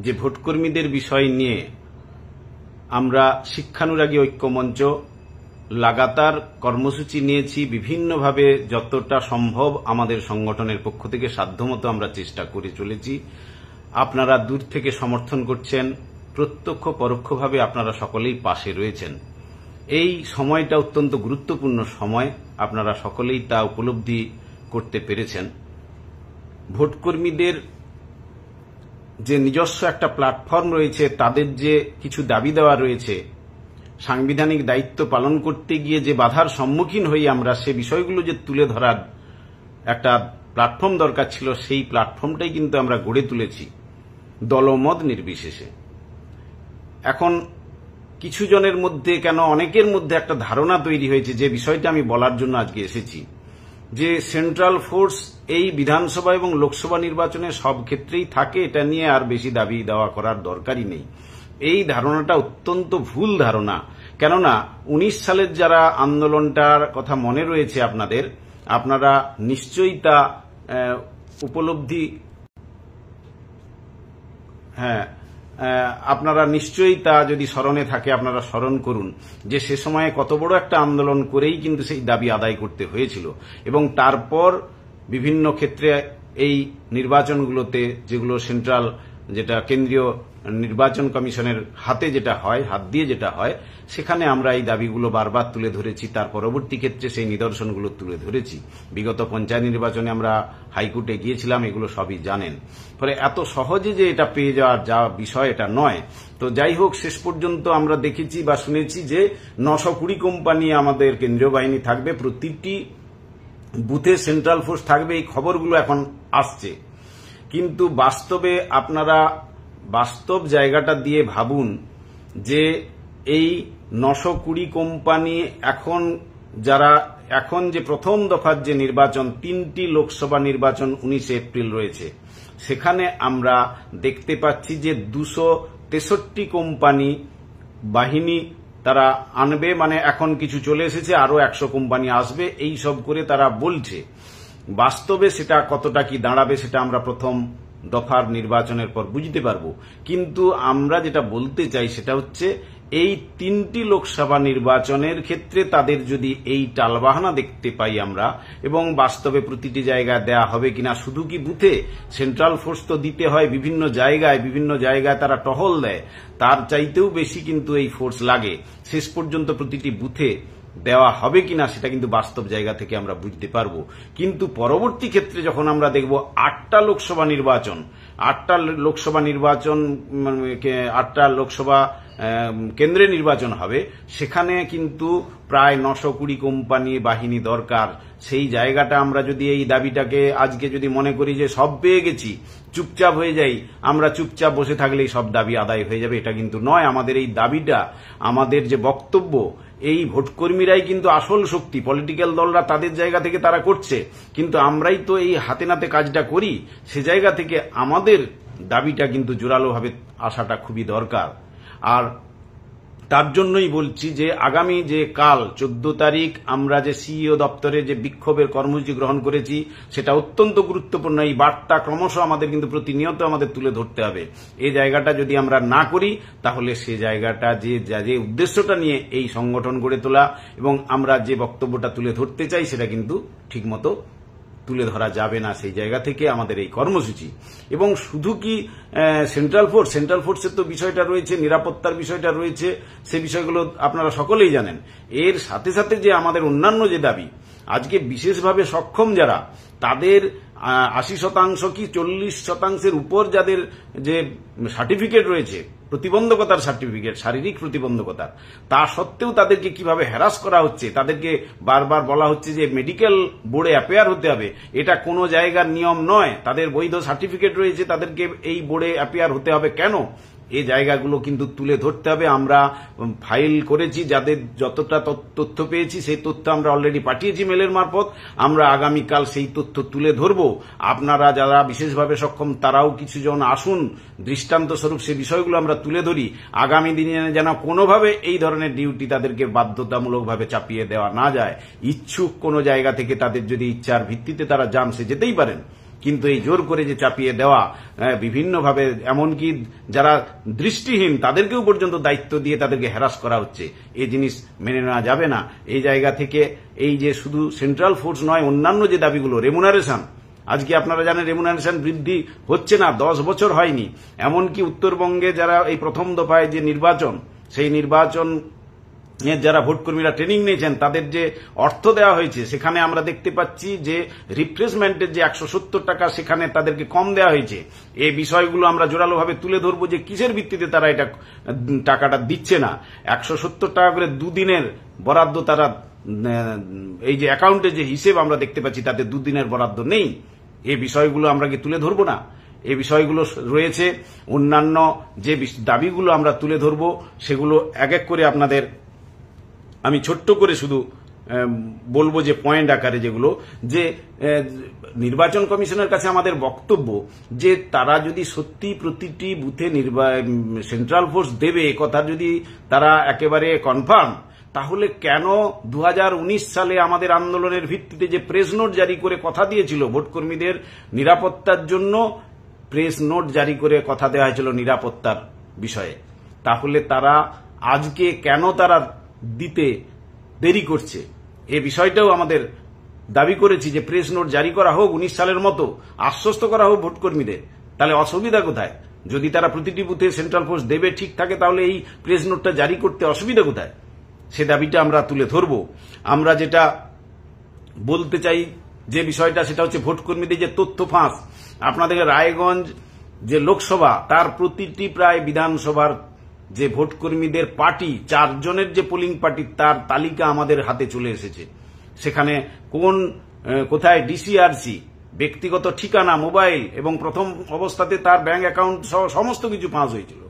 যে ভোটকর্মীদের বিষয় নিয়ে আমরা শিক্ষানুরাগী ঐক্যমঞ্চ লাগাতার কর্মসূচি নিয়েছি, বিভিন্নভাবে যতটা সম্ভব আমাদের সংগঠনের পক্ষ থেকে সাধ্যমতো আমরা চেষ্টা করে চলেছি। আপনারা দূর থেকে সমর্থন করছেন, প্রত্যক্ষ পরোক্ষভাবে আপনারা সকলেই পাশে রয়েছেন। এই সময়টা অত্যন্ত গুরুত্বপূর্ণ সময়, আপনারা সকলেই তা উপলব্ধি করতে পেরেছেন। ভোটকর্মীদের যে নিজস্ব একটা প্ল্যাটফর্ম রয়েছে, তাদের যে কিছু দাবি দেওয়া রয়েছে, সাংবিধানিক দায়িত্ব পালন করতে গিয়ে যে বাধার সম্মুখীন হই আমরা, সে বিষয়গুলো যে তুলে ধরার একটা প্ল্যাটফর্ম দরকার ছিল, সেই প্ল্যাটফর্মটাই কিন্তু আমরা গড়ে তুলেছি দলমত নির্বিশেষে। এখন কিছু জনের মধ্যে, কেন অনেকের মধ্যে একটা ধারণা তৈরি হয়েছে, যে বিষয়টা আমি বলার জন্য আজকে এসেছি, যে সেন্ট্রাল ফোর্স এই বিধানসভা এবং লোকসভা নির্বাচনে সব ক্ষেত্রেই থাকে, এটা নিয়ে আর বেশি দাবি দেওয়া করার দরকারই নেই। এই ধারণাটা অত্যন্ত ভুল ধারণা। কেননা 19 সালের যারা আন্দোলনটার কথা মনে রয়েছে আপনারা নিশ্চয়ই তা উপলব্ধি, আপনারা নিশ্চয়ই তা যদি স্মরণে থাকে আপনারা স্মরণ করুন যে সে সময়ে কত বড় একটা আন্দোলন করেই কিন্তু সেই দাবি আদায় করতে হয়েছিল। এবং তারপর বিভিন্ন ক্ষেত্রে এই নির্বাচনগুলোতে, যেগুলো সেন্ট্রাল, যেটা কেন্দ্রীয় নির্বাচন কমিশনের হাত দিয়ে যেটা হয়, সেখানে আমরা এই দাবিগুলো বারবার তুলে ধরেছি। তার পরবর্তী ক্ষেত্রে সেই নিদর্শনগুলো তুলে ধরেছি। বিগত পঞ্চায়েত নির্বাচনে আমরা হাইকোর্টে গিয়েছিলাম, এগুলো সবই জানেন। ফলে এত সহজে যে এটা পেয়ে যাওয়ার যা বিষয়, এটা নয়। তো যাই হোক, শেষ পর্যন্ত আমরা দেখেছি বা শুনেছি যে 920 কোম্পানি আমাদের কেন্দ্রীয় বাহিনী থাকবে, প্রতিটি বুথে সেন্ট্রাল ফোর্স থাকবে, এই খবরগুলো এখন আসছে। কিন্তু বাস্তবে আপনারা বাস্তব জায়গাটা দিয়ে ভাবুন যে এই 920 কোম্পানি এখন যে প্রথম দফার যে নির্বাচন, 3টি লোকসভা নির্বাচন 19 এপ্রিল রয়েছে, সেখানে আমরা দেখতে পাচ্ছি যে 263 কোম্পানি বাহিনী তারা আনবে, মানে এখন কিছু চলে এসেছে, আরো 100 কোম্পানি আসবে, এই সব করে তারা বলছে। বাস্তবে সেটা কতটা কি দাঁড়াবে সেটা আমরা প্রথম দফার নির্বাচনের পর বুঝতে পারবো। কিন্তু আমরা যেটা বলতে চাই সেটা হচ্ছে, এই 3টি লোকসভা নির্বাচনের ক্ষেত্রে তাদের যদি এই টালবাহানা দেখতে পাই আমরা, এবং বাস্তবে প্রতিটি জায়গায় দেয়া হবে কিনা, শুধু কি বুথে, সেন্ট্রাল ফোর্স তো দিতে হয় বিভিন্ন জায়গায় তারা টহল দেয়, তার চাইতেও বেশি কিন্তু এই ফোর্স লাগে। শেষ পর্যন্ত প্রতিটি বুথে দেওয়া হবে কিনা সেটা কিন্তু বাস্তব জায়গা থেকে আমরা বুঝতে পারবো। কিন্তু পরবর্তী ক্ষেত্রে যখন আমরা দেখব 8টা লোকসভা কেন্দ্রে নির্বাচন হবে, সেখানে কিন্তু প্রায় 920 কোম্পানি বাহিনী দরকার। সেই জায়গাটা আমরা যদি এই দাবিটাকে আজকে যদি মনে করি যে সব পেয়ে গেছি, চুপচাপ হয়ে যাই, আমরা চুপচাপ বসে থাকলেই সব দাবি আদায় হয়ে যাবে, এটা কিন্তু নয়। আমাদের এই দাবিটা, আমাদের যে বক্তব্য, এই ভোটকর্মীরাই কিন্তু আসল শক্তি। পলিটিক্যাল দলরা তাদের জায়গা থেকে তারা করছে, কিন্তু আমরাই তো এই হাতে নাতে কাজটা করি। সে জায়গা থেকে আমাদের দাবিটা কিন্তু জোরালোভাবে আসাটা খুবই দরকার। আর তার জন্যই বলছি যে আগামী যে কাল 14 তারিখ আমরা যে সিইও দপ্তরে যে বিক্ষোভের কর্মসূচি গ্রহণ করেছি, সেটা অত্যন্ত গুরুত্বপূর্ণ। এই বার্তা ক্রমশ আমাদের কিন্তু প্রতিনিয়ত আমাদের তুলে ধরতে হবে। এই জায়গাটা যদি আমরা না করি, তাহলে সে জায়গাটা যে উদ্দেশ্যটা নিয়ে এই সংগঠন গড়ে তোলা এবং আমরা যে বক্তব্যটা তুলে ধরতে চাই, সেটা কিন্তু ঠিকমতো তুলে ধরা যাবে না। সেই জায়গা থেকে আমাদের এই কর্মসূচি। এবং শুধু কি সেন্ট্রাল ফোর্সের তো বিষয়টা রয়েছে, নিরাপত্তার বিষয়টা রয়েছে, সে বিষয়গুলো আপনারা সকলেই জানেন। এর সাথে সাথে যে আমাদের অন্যান্য যে দাবি, আজকে বিশেষভাবে সক্ষম যারা, তাদের 80% কি 40% উপর যাদের যে সার্টিফিকেট রয়েছে, প্রতিবন্ধকতার সার্টিফিকেট, শারীরিক প্রতিবন্ধকতার, তা সত্ত্বেও তাদেরকে কিভাবে হ্যারাস করা হচ্ছে। তাদেরকে বারবার বলা হচ্ছে যে মেডিকেল বোর্ডে অ্যাপিয়ার হতে হবে, এটা কোনো জায়গার নিয়ম নয়। তাদের বৈধ সার্টিফিকেট রয়েছে, তাদেরকে এই বোর্ডে অ্যাপিয়ার হতে হবে কেন? এই জায়গাগুলো কিন্তু তুলে ধরতে হবে। আমরা ফাইল করেছি, যাদের যতটা তথ্য পেয়েছি সেই তথ্য আমরা অলরেডি পাঠিয়েছি মেলের মারফত। আমরা আগামীকাল সেই তথ্য তুলে ধরব। আপনারা যারা বিশেষভাবে সক্ষম তারাও কিছুজন আসুন, দৃষ্টান্ত স্বরূপ সে বিষয়গুলো আমরা তুলে ধরি। আগামী দিনে যেন কোনোভাবে এই ধরনের ডিউটি তাদেরকে বাধ্যতামূলকভাবে চাপিয়ে দেওয়া না যায়। ইচ্ছুক কোনো জায়গা থেকে তাদের যদি ইচ্ছার ভিত্তিতে তারা যান, সে যেতেই পারেন, কিন্তু এই জোর করে যে চাপিয়ে দেওয়া বিভিন্নভাবে, এমনকি যারা দৃষ্টিহীন তাদেরকেও পর্যন্ত দায়িত্ব দিয়ে তাদেরকে হ্যারাস করা হচ্ছে, এই জিনিস মেনে নেওয়া যাবে না। এই জায়গা থেকে এই যে শুধু সেন্ট্রাল ফোর্স নয়, অন্যান্য যে দাবিগুলো, রেমুনারেশন, আজকে আপনারা জানেন রেমুনারেশন বৃদ্ধি হচ্ছে না, 10 বছর হয়নি। এমনকি উত্তরবঙ্গে যারা এই প্রথম দফায় যে নির্বাচন, সেই নির্বাচন যারা ভোটকর্মীরা ট্রেনিং নিয়েছেন তাদের যে অর্থ দেওয়া হয়েছে, সেখানে আমরা দেখতে পাচ্ছি যে রিপ্লেসমেন্টের যে 170 টাকা সেখানে তাদেরকে কম দেওয়া হয়েছে। এই বিষয়গুলো আমরা জোরালোভাবে তুলে ধরবো যে কিসের ভিত্তিতে তারা এটা টাকাটা দিচ্ছে না। 170 টাকা করে দুদিনের বরাদ্দ তারা, এই যে অ্যাকাউন্টে যে হিসেব আমরা দেখতে পাচ্ছি তাতে দুদিনের বরাদ্দ নেই। এই বিষয়গুলো আমরা কি তুলে ধরবো না? এই বিষয়গুলো রয়েছে। অন্যান্য যে দাবিগুলো আমরা তুলে ধরবো সেগুলো এক এক করে আপনাদের আমি ছোট্ট করে শুধু বলবো, যে পয়েন্ট আকারে যেগুলো, যে নির্বাচন কমিশনের কাছে আমাদের বক্তব্য যে তারা যদি সত্যি প্রতিটি বুথে সেন্ট্রাল ফোর্স দেবে, কথা যদি তারা একেবারে কনফার্ম, তাহলে কেন 2019 সালে আমাদের আন্দোলনের ভিত্তিতে যে প্রেস নোট জারি করে কথা দিয়েছিল ভোটকর্মীদের নিরাপত্তার জন্য, প্রেস নোট জারি করে কথা দেওয়া হয়েছিল নিরাপত্তার বিষয়ে, তাহলে তারা আজকে কেন তারা দিতে দেরি করছে? এই বিষয়টাও আমাদের দাবি করেছি যে প্রেস নোট জারি করা হোক 19 সালের মতো, আশ্বস্ত করা হোক ভোটকর্মীদের। তাহলে অসুবিধা কোথায়? যদি তারা প্রতিটি বুথে সেন্ট্রাল ফোর্স দেবে ঠিক থাকে, তাহলে এই প্রেস নোটটা জারি করতে অসুবিধা কোথায়? সে দাবিটা আমরা তুলে ধরব। আমরা যেটা বলতে চাই যে বিষয়টা, সেটা হচ্ছে ভোটকর্মীদের যে তথ্য ফাঁস। আপনাদের রায়গঞ্জ যে লোকসভা, তার প্রতিটি প্রায় বিধানসভার যে ভোটকর্মীদের পার্টি, 4 জনের যে পোলিং পার্টি, তার তালিকা আমাদের হাতে চলে এসেছে। সেখানে কোথায় ডিসিআরসি, ব্যক্তিগত ঠিকানা, মোবাইল এবং প্রথম অবস্থাতে তার ব্যাংক অ্যাকাউন্ট সহ সমস্ত কিছু ফাঁস হয়েছিল।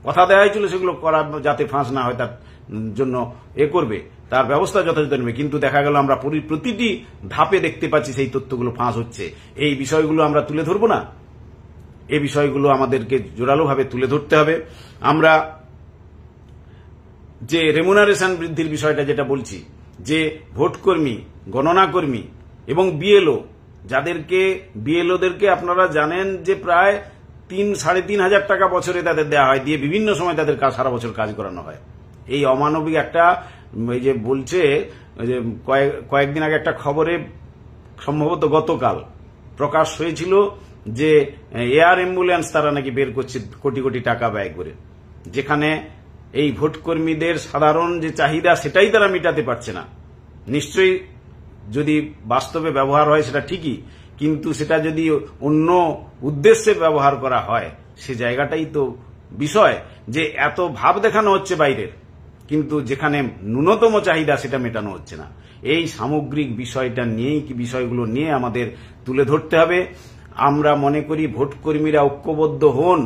কথা দেওয়া হয়েছিল সেগুলো করা যাতে ফাঁস না হয়, তার জন্য করবে, তার ব্যবস্থা যথাযথ নেবে। কিন্তু দেখা গেল আমরা প্রতিটি ধাপে দেখতে পাচ্ছি সেই তথ্যগুলো ফাঁস হচ্ছে। এই বিষয়গুলো আমরা তুলে ধরব না? এই বিষয়গুলো আমাদেরকে জোরালোভাবে তুলে ধরতে হবে। আমরা যে রেমুনারেশন বৃদ্ধির বিষয়টা যেটা বলছি, যে ভোটকর্মী, গণনা কর্মী এবং বিএলও, বিএলওদেরকে আপনারা জানেন যে প্রায় 3-3.5 হাজার টাকা বছরে তাদের দেওয়া হয়, দিয়ে বিভিন্ন সময় তাদের সারা বছর কাজ করানো হয়। এই অমানবিক একটা, এই যে বলছে যে কয়েকদিন আগে একটা খবরে, সম্ভবত গতকাল প্রকাশ হয়েছিল যে এয়ার অ্যাম্বুলেন্স তারা নাকি বের করছে কোটি কোটি টাকা ব্যয় করে, যেখানে এই ভোটকর্মীদের সাধারণ যে চাহিদা সেটাই তারা মেটাতে পারছে না। নিশ্চয়ই যদি বাস্তবে ব্যবহার হয় সেটা ঠিকই, কিন্তু সেটা যদি অন্য উদ্দেশ্যে ব্যবহার করা হয়, সে জায়গাটাই তো বিষয়, যে এত ভাব দেখানো হচ্ছে বাইরের, কিন্তু যেখানে ন্যূনতম চাহিদা সেটা মেটানো হচ্ছে না। এই সামগ্রিক বিষয়গুলো নিয়ে আমাদের তুলে ধরতে হবে। আমরা মনে করি ভোটকর্মীরা ঐক্যবদ্ধ হন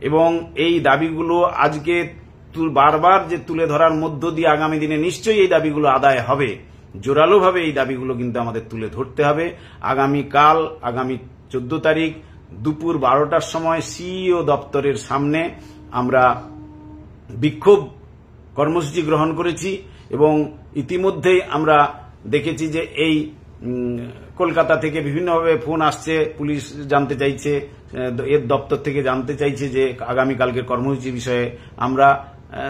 এবং এই দাবিগুলো আজকে বারবার যে তুলে ধরার মধ্য দিয়ে আগামী দিনে নিশ্চয়ই এই দাবিগুলো আদায় হবে। জোরালোভাবে এই দাবিগুলো কিন্তু আমাদের তুলে ধরতে হবে। আগামীকাল, আগামী 14 তারিখ দুপুর 12টার সময় সিইও দপ্তরের সামনে আমরা বিক্ষোভ কর্মসূচি গ্রহণ করেছি এবং ইতিমধ্যেই আমরা দেখেছি যে এই কলকাতা থেকে বিভিন্নভাবে ফোন আসছে, পুলিশ জানতে চাইছে, এর দপ্তর থেকে জানতে চাইছে যে আগামীকালকের কর্মসূচি বিষয়ে। আমরা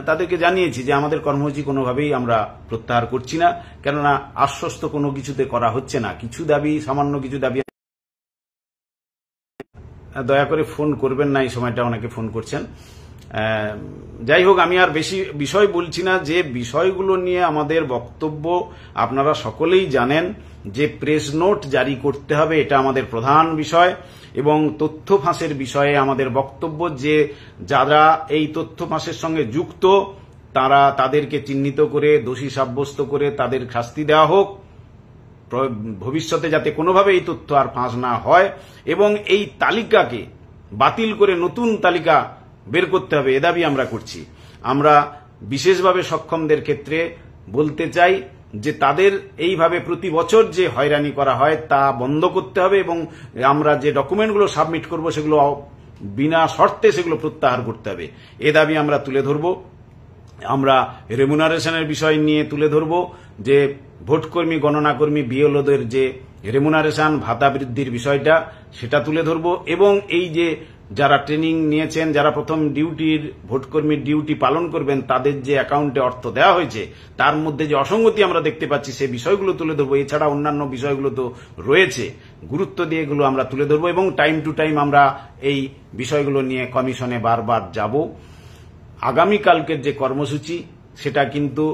তাদেরকে জানিয়েছি যে আমাদের কর্মসূচি কোনোভাবেই আমরা প্রত্যাহার করছি না, কেননা আশ্বস্ত কোনো কিছুতে করা হচ্ছে না। কিছু দাবি, সামান্য কিছু দাবি, দয়া করে ফোন করবেন না, এই সময়টা অনেকে ফোন করছেন। যাই হোক, আমি আর বেশি বিষয় বলছি না। যে বিষয়গুলো নিয়ে আমাদের বক্তব্য আপনারা সকলেই জানেন, যে প্রেস নোট জারি করতে হবে, এটা আমাদের প্রধান বিষয়। এবং তথ্য ফাঁসের বিষয়ে আমাদের বক্তব্য যে যারা এই তথ্য ফাঁসের সঙ্গে যুক্ত তাদেরকে চিহ্নিত করে দোষী সাব্যস্ত করে তাদের শাস্তি দেওয়া হোক, ভবিষ্যতে যাতে কোনোভাবে এই তথ্য আর ফাঁস না হয়, এবং এই তালিকাকে বাতিল করে নতুন তালিকা বের করতে হবে, এ দাবি আমরা করছি। আমরা বিশেষভাবে সক্ষমদের ক্ষেত্রে বলতে চাই যে তাদের এইভাবে প্রতি বছর যে হয়রানি করা হয় তা বন্ধ করতে হবে এবং আমরা যে ডকুমেন্টগুলো সাবমিট করব সেগুলো বিনা শর্তে সেগুলো প্রত্যাহার করতে হবে। এ দাবি আমরা তুলে ধরব। আমরা রেমুনারেশনের বিষয় নিয়ে তুলে ধরব, যে ভোটকর্মী, গণনাকর্মী, বিএলওদের যে রেমুনারেশন ভাতা বৃদ্ধির বিষয়টা সেটা তুলে ধরব, এবং এই যে যারা ট্রেনিং নিয়েছেন, যারা প্রথম ভোটকর্মীর ডিউটি পালন করবেন, তাদের যে অ্যাকাউন্টে অর্থ দেওয়া হয়েছে তার মধ্যে যে অসঙ্গতি আমরা দেখতে পাচ্ছি সেই বিষয়গুলো তুলে ধরবো। এছাড়া অন্যান্য বিষয়গুলো তো রয়েছে, গুরুত্ব দিয়ে এগুলো আমরা তুলে ধরবো এবং টাইম টু টাইম আমরা এই বিষয়গুলো নিয়ে কমিশনে বারবার যাব। আগামীকালকের যে কর্মসূচি সেটা কিন্তু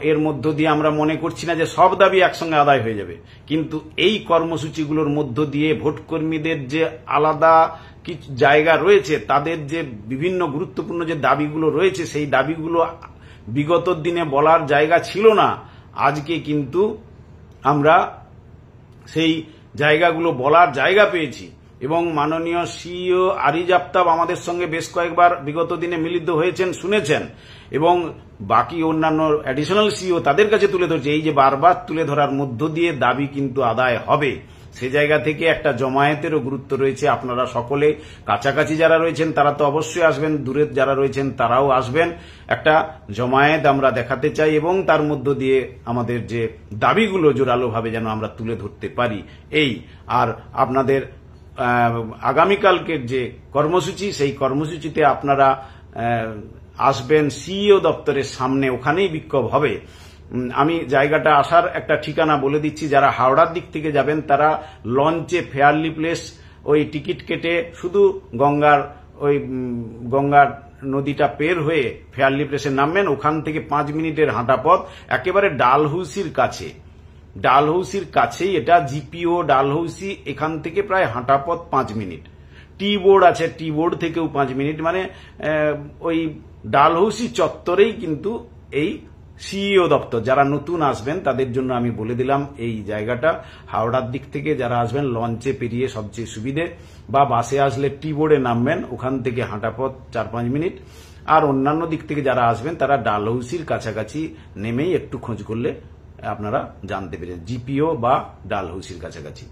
এর মধ্য দিয়ে আমরা মনে করছি না যে সব দাবি একসঙ্গে আদায় হয়ে যাবে, কিন্তু এই কর্মসূচিগুলোর মধ্য দিয়ে ভোটকর্মীদের যে আলাদা কিছু জায়গা রয়েছে, তাদের যে বিভিন্ন গুরুত্বপূর্ণ যে দাবিগুলো রয়েছে, সেই দাবিগুলো বিগত দিনে বলার জায়গা ছিল না, আজকে কিন্তু আমরা সেই জায়গাগুলো বলার জায়গা পেয়েছি। এবং মাননীয় সিইও আরিজ আফতাব আমাদের সঙ্গে বেশ কয়েকবার বিগত দিনে মিলিত হয়েছেন, শুনেছেন, এবং বাকি অন্যান্য অ্যাডিশনাল সিইও তাদের কাছে তুলে ধরছে। এই যে বারবার তুলে ধরার মধ্য দিয়ে দাবি কিন্তু আদায় হবে, সে জায়গা থেকে একটা জমায়েতেরও গুরুত্ব রয়েছে। আপনারা সকলে কাছাকাছি যারা রয়েছেন তারা তো অবশ্যই আসবেন, দূরে যারা রয়েছেন তারাও আসবেন। একটা জমায়েত আমরা দেখাতে চাই এবং তার মধ্য দিয়ে আমাদের যে দাবিগুলো জোরালোভাবে যেন আমরা তুলে ধরতে পারি। এই আর আপনাদের আগামীকালকের যে কর্মসূচি, সেই কর্মসূচিতে আপনারা আসবেন সিইও দপ্তরের সামনে, ওখানেই বিক্ষোভ হবে। আমি জায়গাটা আসার একটা ঠিকানা বলে দিচ্ছি। যারা হাওড়ার দিক থেকে যাবেন তারা লঞ্চে ফেয়ারলি প্লেস ওই টিকিট কেটে শুধু গঙ্গার নদীটা পের হয়ে ফেয়ারলি প্লেসে নামবেন। ওখান থেকে 5 মিনিটের হাঁটা পথ, একেবারে ডালহৌসির কাছে, ডালহৌসির কাছেই এটা, জিপিও ডালহৌসি, এখান থেকে প্রায় হাঁটা পথ 5 মিনিট। টি বোর্ড আছে, টি বোর্ড থেকেও 5 মিনিট, মানে ওই ডালহৌসি চত্বরেই কিন্তু এই সিইও দপ্তর। যারা নতুন আসবেন তাদের জন্য আমি বলে দিলাম এই জায়গাটা। হাওড়ার দিক থেকে যারা আসবেন লঞ্চে পেরিয়ে সবচেয়ে সুবিধে, বা বাসে আসলে টি বোর্ডে নামবেন, ওখান থেকে হাঁটা পথ 4-5 মিনিট। আর অন্যান্য দিক থেকে যারা আসবেন তারা ডালহৌসির কাছাকাছি নেমেই একটু খোঁজ করলে আপনারা জানতে পেরেছেন, জিপিও বা ডালহৌসির কাছাকাছি।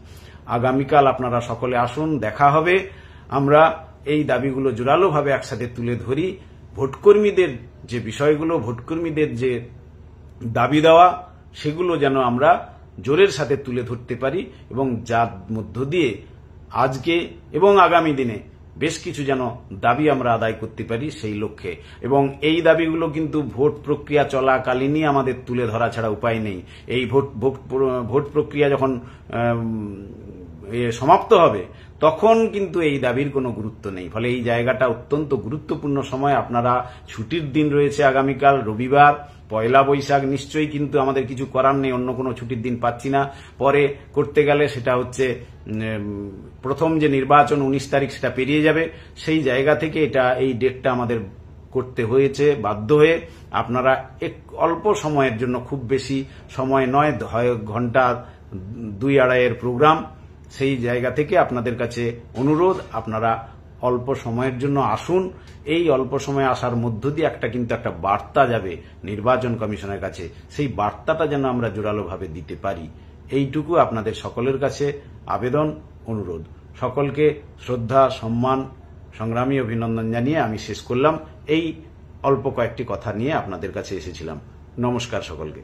আগামীকাল আপনারা সকলে আসুন, দেখা হবে। আমরা এই দাবিগুলো জোরালোভাবে একসাথে তুলে ধরি। ভোটকর্মীদের যে বিষয়গুলো, ভোটকর্মীদের যে দাবি দেওয়া, সেগুলো যেন আমরা জোরের সাথে তুলে ধরতে পারি এবং যার মধ্য দিয়ে আজকে এবং আগামী দিনে বেশ কিছু যেন দাবি আমরা আদায় করতে পারি সেই লক্ষ্যে। এবং এই দাবিগুলো কিন্তু ভোট প্রক্রিয়া চলাকালীনই আমাদের তুলে ধরা ছাড়া উপায় নেই। এই ভোট প্রক্রিয়া যখন সমাপ্ত হবে তখন কিন্তু এই দাবির কোনো গুরুত্ব নেই। ফলে এই জায়গাটা অত্যন্ত গুরুত্বপূর্ণ সময়। আপনারা ছুটির দিন রয়েছে আগামীকাল রবিবার, পয়লা বৈশাখ, নিশ্চয়ই কিন্তু আমাদের কিছু করার নেই, অন্য কোনো ছুটির দিন পাচ্ছি না। পরে করতে গেলে সেটা হচ্ছে প্রথম যে নির্বাচন 19 তারিখ, সেটা পেরিয়ে যাবে। সেই জায়গা থেকে এই ডেটটা আমাদের করতে হয়েছে বাধ্য হয়ে। আপনারা অল্প সময়ের জন্য, খুব বেশি সময় নয়, ঘন্টা 2-2.5 প্রোগ্রাম, সেই জায়গা থেকে আপনাদের কাছে অনুরোধ, আপনারা অল্প সময়ের জন্য আসুন। এই অল্প সময় আসার মধ্য দিয়ে কিন্তু একটা বার্তা যাবে নির্বাচন কমিশনের কাছে, সেই বার্তাটা যেন আমরা জোরালোভাবে দিতে পারি, এইটুকু আপনাদের সকলের কাছে আবেদন, অনুরোধ। সকলকে শ্রদ্ধা, সম্মান, সংগ্রামী অভিনন্দন জানিয়ে আমি শেষ করলাম। এই অল্প কয়েকটি কথা নিয়ে আপনাদের কাছে এসেছিলাম। নমস্কার সকলকে।